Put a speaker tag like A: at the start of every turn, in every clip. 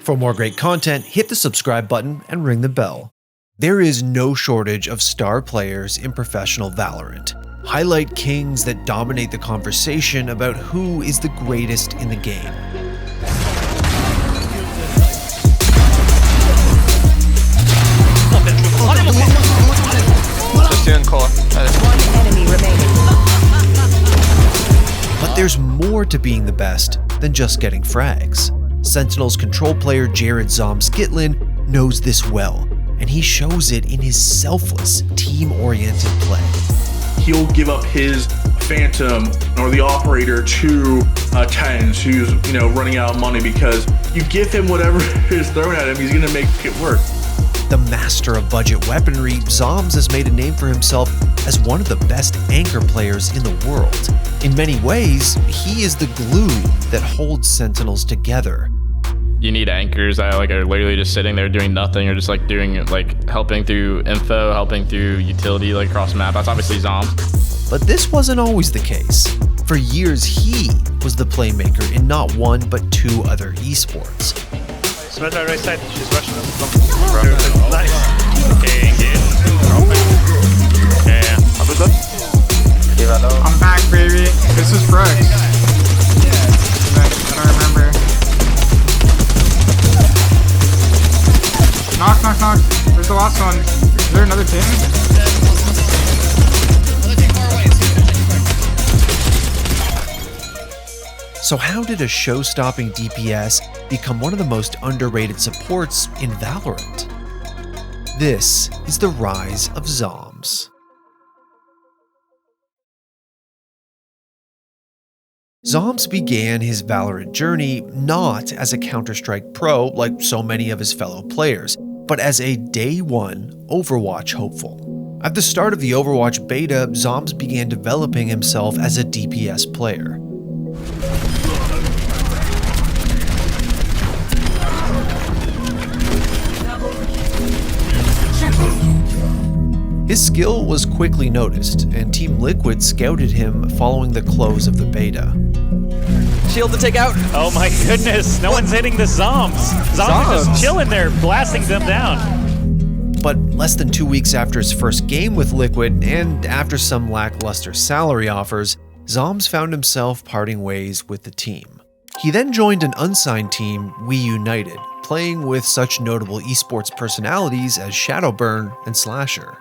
A: For more great content, hit the subscribe button and ring the bell. There is no shortage of star players in professional Valorant. Highlight kings that dominate the conversation about who is the greatest in the game.
B: One enemy remaining.
A: But there's more to being the best than just getting frags. Sentinels control player zombs Gitlin knows this well, and he shows it in his selfless, team-oriented play.
C: He'll give up his Phantom or the operator to Tens, who's running out of money, because you give him whatever is thrown at him, he's gonna make it work.
A: The master of budget weaponry, Zombs has made a name for himself as one of the best anchor players in the world. In many ways, he is the glue that holds Sentinels together.
D: You need anchors that are literally just sitting there doing nothing, or just helping through info, helping through utility across the map. That's obviously Zombs.
A: But this wasn't always the case. For years, he was the playmaker in not one but two other esports.
E: Smith on right side, she's rushing them. Nice. Okay, engage. Yeah.
F: I'm back, baby. This is frags. I don't remember. Knock, knock, knock. Where's the last one? Is there another team?
A: So how did a show-stopping DPS become one of the most underrated supports in Valorant? This is the rise of Zombs. Zombs began his Valorant journey not as a Counter-Strike pro like so many of his fellow players, but as a day one Overwatch hopeful. At the start of the Overwatch beta, Zombs began developing himself as a DPS player. His skill was quickly noticed, and Team Liquid scouted him following the close of the beta.
G: Shield to take out.
E: Oh my goodness, no one's hitting the Zombs. Zombs are just chilling there, blasting them down.
A: But less than 2 weeks after his first game with Liquid, and after some lackluster salary offers, Zombs found himself parting ways with the team. He then joined an unsigned team, We United, playing with such notable esports personalities as Shadowburn and Slasher.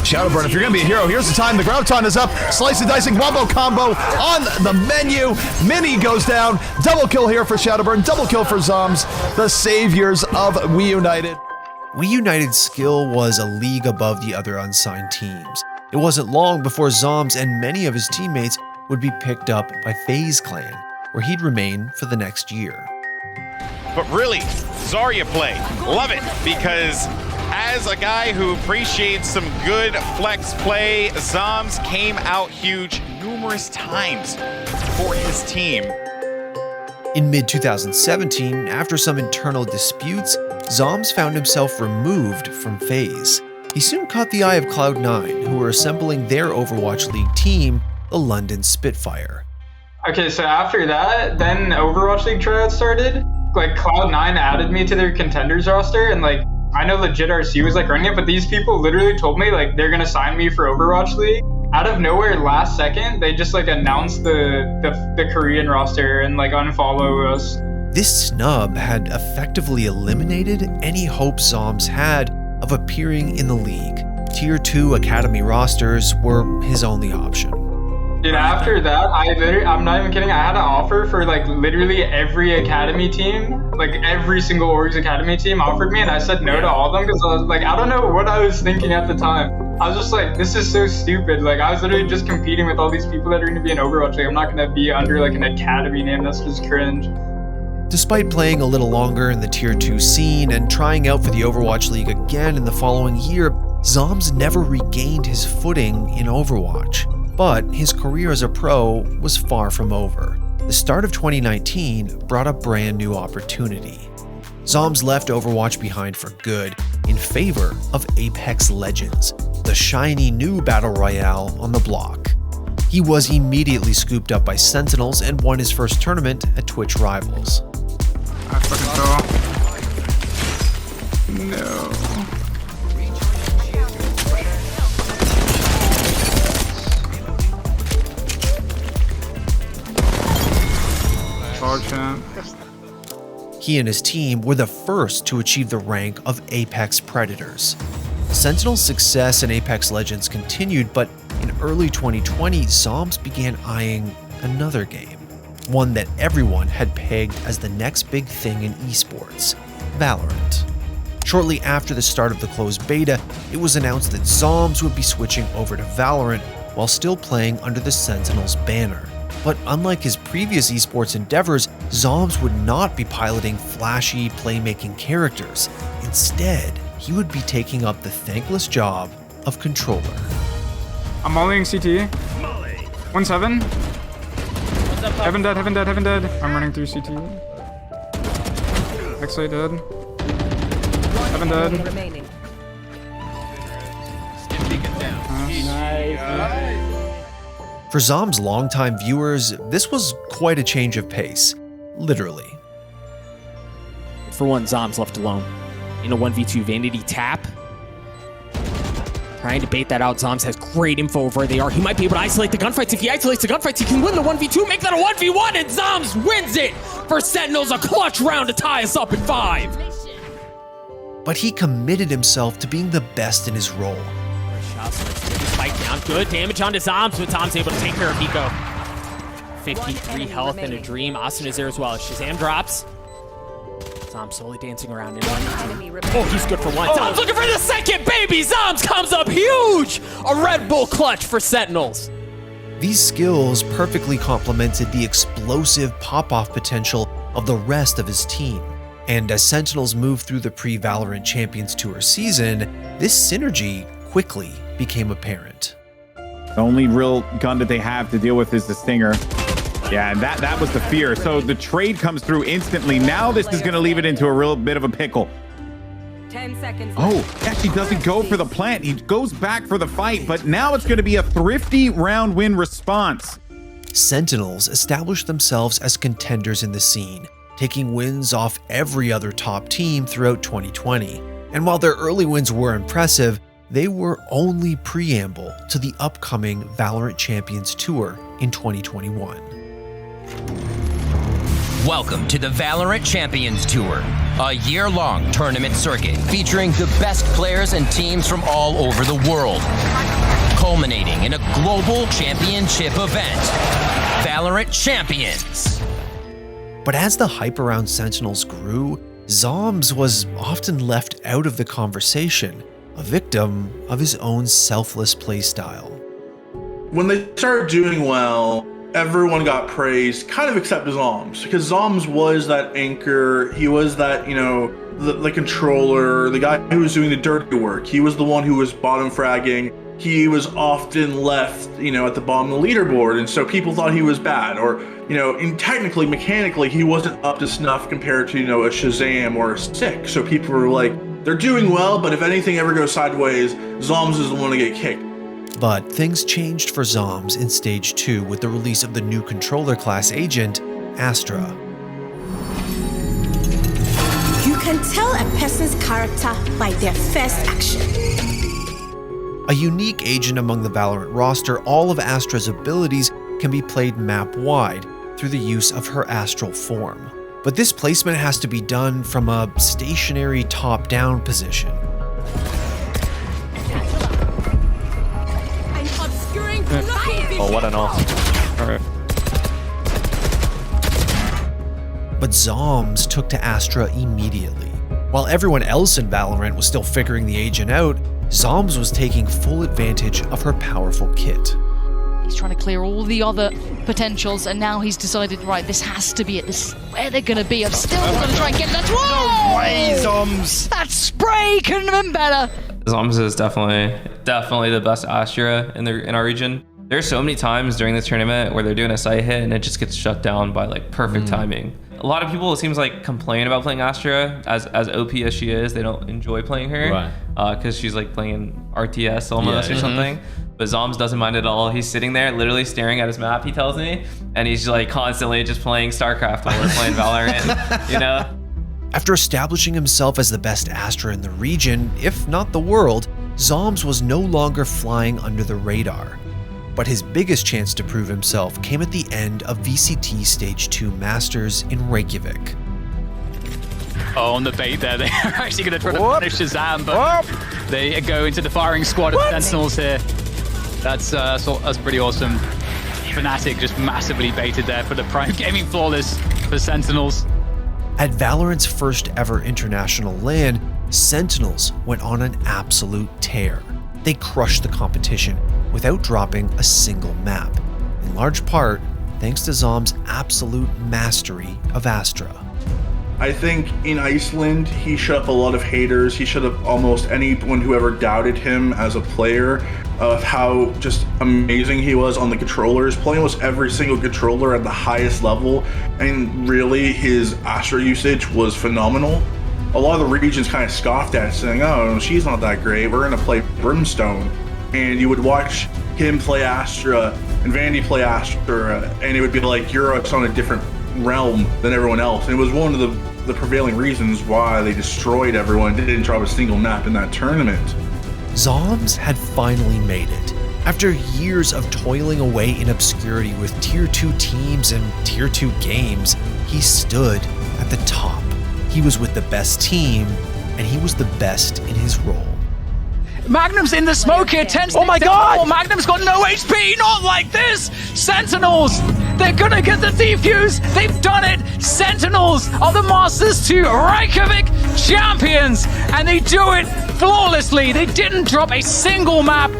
H: Shadowburn, if you're gonna be a hero, here's the time. The Grouton is up. Slice and dicing wombo combo on the menu. Mini goes down. Double kill here for Shadowburn. Double kill for Zombs, the saviors of We United.
A: We United's skill was a league above the other unsigned teams. It wasn't long before Zombs and many of his teammates would be picked up by FaZe Clan, where he'd remain for the next year.
I: But really, Zarya play, love it, because as a guy who appreciates some good flex play, Zombs came out huge numerous times for his team.
A: In mid-2017, after some internal disputes, Zombs found himself removed from FaZe. He soon caught the eye of Cloud9, who were assembling their Overwatch League team, the London Spitfire.
F: Okay, so after that, then Overwatch League tryouts started. Cloud9 added me to their contenders roster, and I know legit RC was running it, but these people literally told me they're gonna sign me for Overwatch League. Out of nowhere, last second, they just announced the Korean roster and unfollow us.
A: This snub had effectively eliminated any hope Zombs had of appearing in the league. Tier 2 academy rosters were his only option.
F: Dude, after that, I'm not even kidding, I had an offer for literally every academy team. Every single Orgs academy team offered me, and I said no to all of them because I was I don't know what I was thinking at the time. I was just this is so stupid. I was literally just competing with all these people that are going to be in Overwatch. I'm not going to be under an academy name. That's just cringe.
A: Despite playing a little longer in the Tier 2 scene and trying out for the Overwatch League again in the following year, Zombs never regained his footing in Overwatch. But his career as a pro was far from over. The start of 2019 brought a brand new opportunity. Zombs left Overwatch behind for good in favor of Apex Legends, the shiny new battle royale on the block. He was immediately scooped up by Sentinels and won his first tournament at Twitch Rivals.
F: That's fucking cool. No.
A: He and his team were the first to achieve the rank of Apex Predators. Sentinel's success in Apex Legends continued, but in early 2020, zombs began eyeing another game, one that everyone had pegged as the next big thing in esports, Valorant. Shortly after the start of the closed beta, it was announced that zombs would be switching over to Valorant while still playing under the Sentinels banner. But unlike his previous esports endeavors, zombs would not be piloting flashy playmaking characters. Instead, he would be taking up the thankless job of controller.
F: I'm mollying CT. 1-7. Heaven dead, heaven dead, heaven dead. I'm running through CT. X-ray dead. Heaven dead.
B: Remaining.
A: For Zomb's longtime viewers, this was quite a change of pace, literally.
J: For one, Zombs left alone. In a 1v2 Vanity tap. Trying to bait that out. Zombs has great info over where they are. He might be able to isolate the gunfights. If he isolates the gunfights, he can win the 1v2, make that a 1v1, and Zombs wins it for Sentinels, a clutch round to tie us up at 5.
A: But he committed himself to being the best in his role.
J: Spike down, good damage onto Zombs, but Zombs able to take care of Nico. 53 health and a dream. Austin is there as well. Shazam drops. Zombs slowly dancing around in 1v2. Oh, he's good for one. Zombs looking for the second, baby! Zombs comes up huge! A Red Bull clutch for Sentinels.
A: These skills perfectly complemented the explosive pop-off potential of the rest of his team. And as Sentinels moved through the pre-Valorant Champions Tour season, this synergy quickly became apparent.
K: The only real gun that they have to deal with is the Stinger. Yeah, and that was the fear. So the trade comes through instantly. Now this is going to leave it into a real bit of a pickle.
B: 10 seconds.
K: Oh, actually doesn't go for the plant. He goes back for the fight, but now it's going to be a thrifty round win response.
A: Sentinels established themselves as contenders in the scene, taking wins off every other top team throughout 2020. And while their early wins were impressive, they were only preamble to the upcoming Valorant Champions Tour in 2021.
L: Welcome to the Valorant Champions Tour, a year-long tournament circuit featuring the best players and teams from all over the world, culminating in a global championship event, Valorant Champions.
A: But as the hype around Sentinels grew, Zombs was often left out of the conversation, a victim of his own selfless playstyle.
C: When they started doing well, everyone got praised, kind of except Zombs, because Zombs was that anchor. He was that, the controller, the guy who was doing the dirty work. He was the one who was bottom fragging. He was often left, at the bottom of the leaderboard, and so people thought he was bad, or, technically, mechanically, he wasn't up to snuff compared to, a Shazam or a Stick. So people were like, they're doing well, but if anything ever goes sideways, Zombs is the one to get kicked.
A: But things changed for Zombs in Stage 2 with the release of the new controller class agent, Astra.
M: You can tell a person's character by their first action.
A: A unique agent among the Valorant roster, all of Astra's abilities can be played map-wide through the use of her astral form. But this placement has to be done from a stationary top-down position.
E: Oh, what an ult. Alright.
A: But Zombs took to Astra immediately. While everyone else in Valorant was still figuring the agent out, Zombs was taking full advantage of her powerful kit.
N: He's trying to clear all the other potentials, and now he's decided, right, this has to be it. This is where they're going to be. I'm still going to try and get that. Whoa!
D: No way, Zombs!
N: That spray couldn't have been better.
O: Zombs is definitely the best Astra in our region. There's so many times during this tournament where they're doing a site hit and it just gets shut down by perfect timing. A lot of people, it seems like, complain about playing Astra. As OP as she is, they don't enjoy playing her because she's playing RTS almost or something. But Zombs doesn't mind at all. He's sitting there literally staring at his map, he tells me, and he's constantly just playing StarCraft while we're playing Valorant,
A: After establishing himself as the best Astra in the region, if not the world, zombs was no longer flying under the radar. But his biggest chance to prove himself came at the end of VCT Stage 2 Masters in Reykjavik.
P: Oh, on the bait there, they're actually going to try to punish Shazam, but they go into the firing squad of Sentinels here. That's pretty awesome. Fnatic just massively baited there for the prime gaming flawless for Sentinels.
A: At Valorant's first ever international LAN, Sentinels went on an absolute tear. They crushed the competition without dropping a single map, in large part thanks to Zomb's absolute mastery of Astra.
C: I think in Iceland, he shut up a lot of haters. He shut up almost anyone who ever doubted him as a player of how just amazing he was on the controllers, playing almost every single controller at the highest level. And really, his Astra usage was phenomenal. A lot of the regions kind of scoffed at it, saying, oh, she's not that great. We're going to play Brimstone. And you would watch him play Astra and Vandy play Astra, and it would be like you're on a different realm than everyone else. And it was one of the prevailing reasons why they destroyed everyone. They didn't drop a single map in that tournament.
A: Zombs had finally made it. After years of toiling away in obscurity with Tier 2 teams and Tier 2 games, he stood at the top. He was with the best team, and he was the best in his role.
P: Magnum's in the smoke here, 10
G: Oh my god!
P: Magnum's got no HP, not like this! Sentinels, they're gonna get the defuse, they've done it! Sentinels are the Masters 2 Reykjavik champions, and they do it flawlessly. They didn't drop a single map.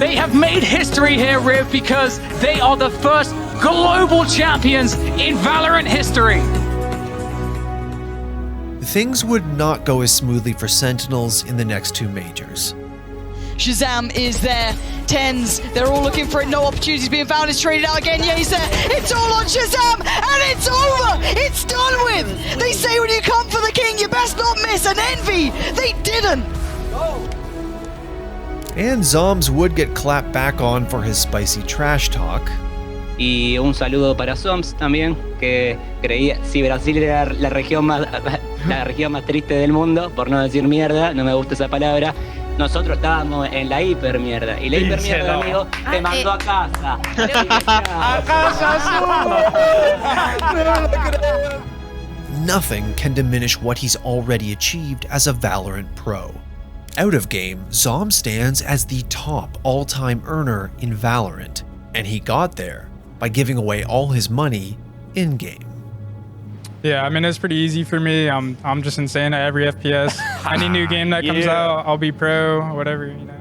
P: They have made history here, Riv, because they are the first global champions in Valorant history.
A: Things would not go as smoothly for Sentinels in the next two majors.
N: Shazam is there. Tens, they're all looking for it. No opportunities being found. It's traded out again. Yeah, he's there. It's all on Shazam, and it's over. It's done with. They say when you come for the king, you best not miss. An envy. They didn't.
A: And Zombs would get clapped back on for his spicy trash talk.
Q: Y un saludo para Zombs también, que creía, si Brasil era la región más triste del mundo, por no decir mierda, no me gusta esa palabra, nosotros estábamos en la hipermierda. Y la hipermierda, amigo, te mandó a casa.
P: A casa.
A: Nothing can diminish what he's already achieved as a Valorant pro. Out of game, Zom stands as the top all-time earner in Valorant, and he got there by giving away all his money in-game.
R: Yeah, I mean, it's pretty easy for me. I'm just insane at every FPS. Any new game that comes out, I'll be pro, whatever, you know.